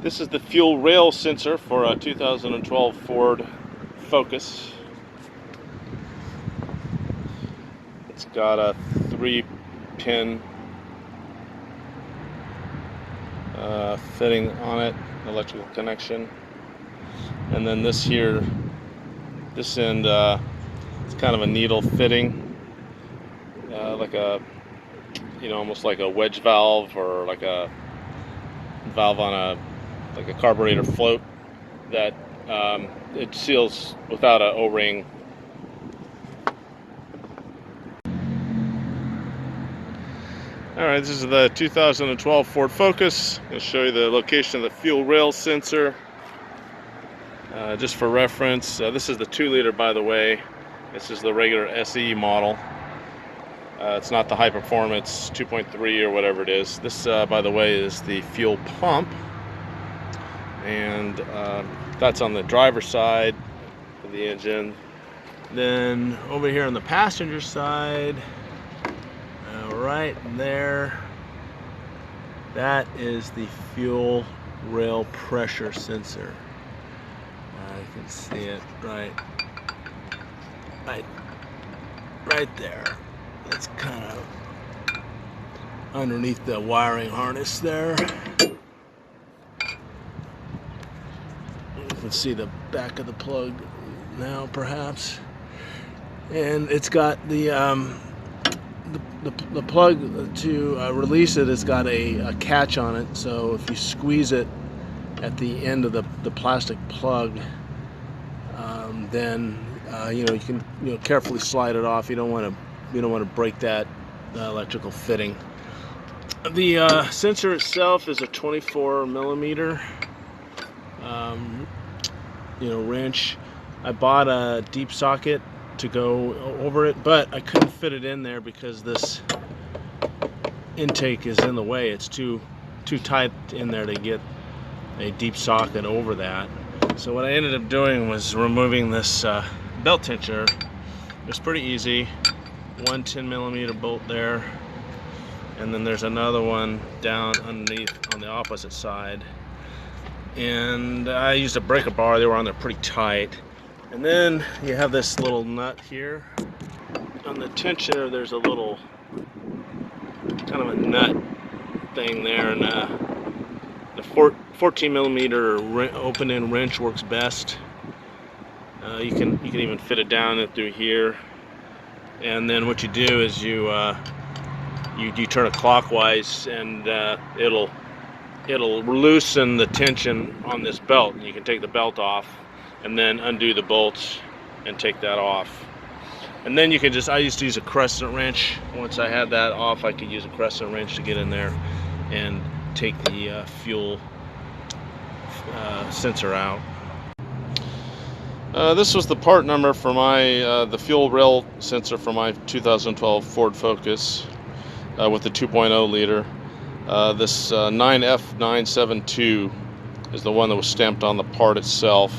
This is the fuel rail sensor for a 2012 Ford Focus. It's got a 3-pin fitting on it, electrical connection, and then this end, it's kind of a needle fitting, like a, almost like a wedge valve, or like a valve on a carburetor float that it seals without an O-ring. Alright, this is the 2012 Ford Focus. I'll show you the location of the fuel rail sensor. Just for reference, this is the 2-liter, by the way. This is the regular SE model. It's not the high performance 2.3 or whatever it is. This, by the way, is the fuel pump. And that's on the driver's side of the engine. Then over here on the passenger side, right there, that is the fuel rail pressure sensor. You can see it right there. It's kind of underneath the wiring harness there. You can see the back of the plug now, perhaps. And it's got the plug to release it. It's got a catch on it, so if you squeeze it at the end of the plastic plug, then you can carefully slide it off. You don't want to break that electrical fitting. The sensor itself is a 24 millimeter wrench. I bought a deep socket to go over it, but I couldn't fit it in there because this intake is in the way. It's too tight in there to get a deep socket over that. So what I ended up doing was removing this belt tensioner. It's pretty easy. One 10 millimeter bolt there, and then there's another one down underneath on the opposite side. And I used a breaker bar. They were on there pretty tight. And then you have this little nut here. On the tensioner, there's a little kind of a nut thing there, and the 14 millimeter open-end wrench works best. You can even fit it down and through here. And then what you do is you turn it clockwise, and it'll loosen the tension on this belt, and you can take the belt off and then undo the bolts and take that off. And then you can I used to use a crescent wrench. Once I had that off, I could use a crescent wrench to get in there and take the fuel sensor out. This was the part number for my the fuel rail sensor for my 2012 Ford Focus with the 2.0 liter. This 9F972 is the one that was stamped on the part itself.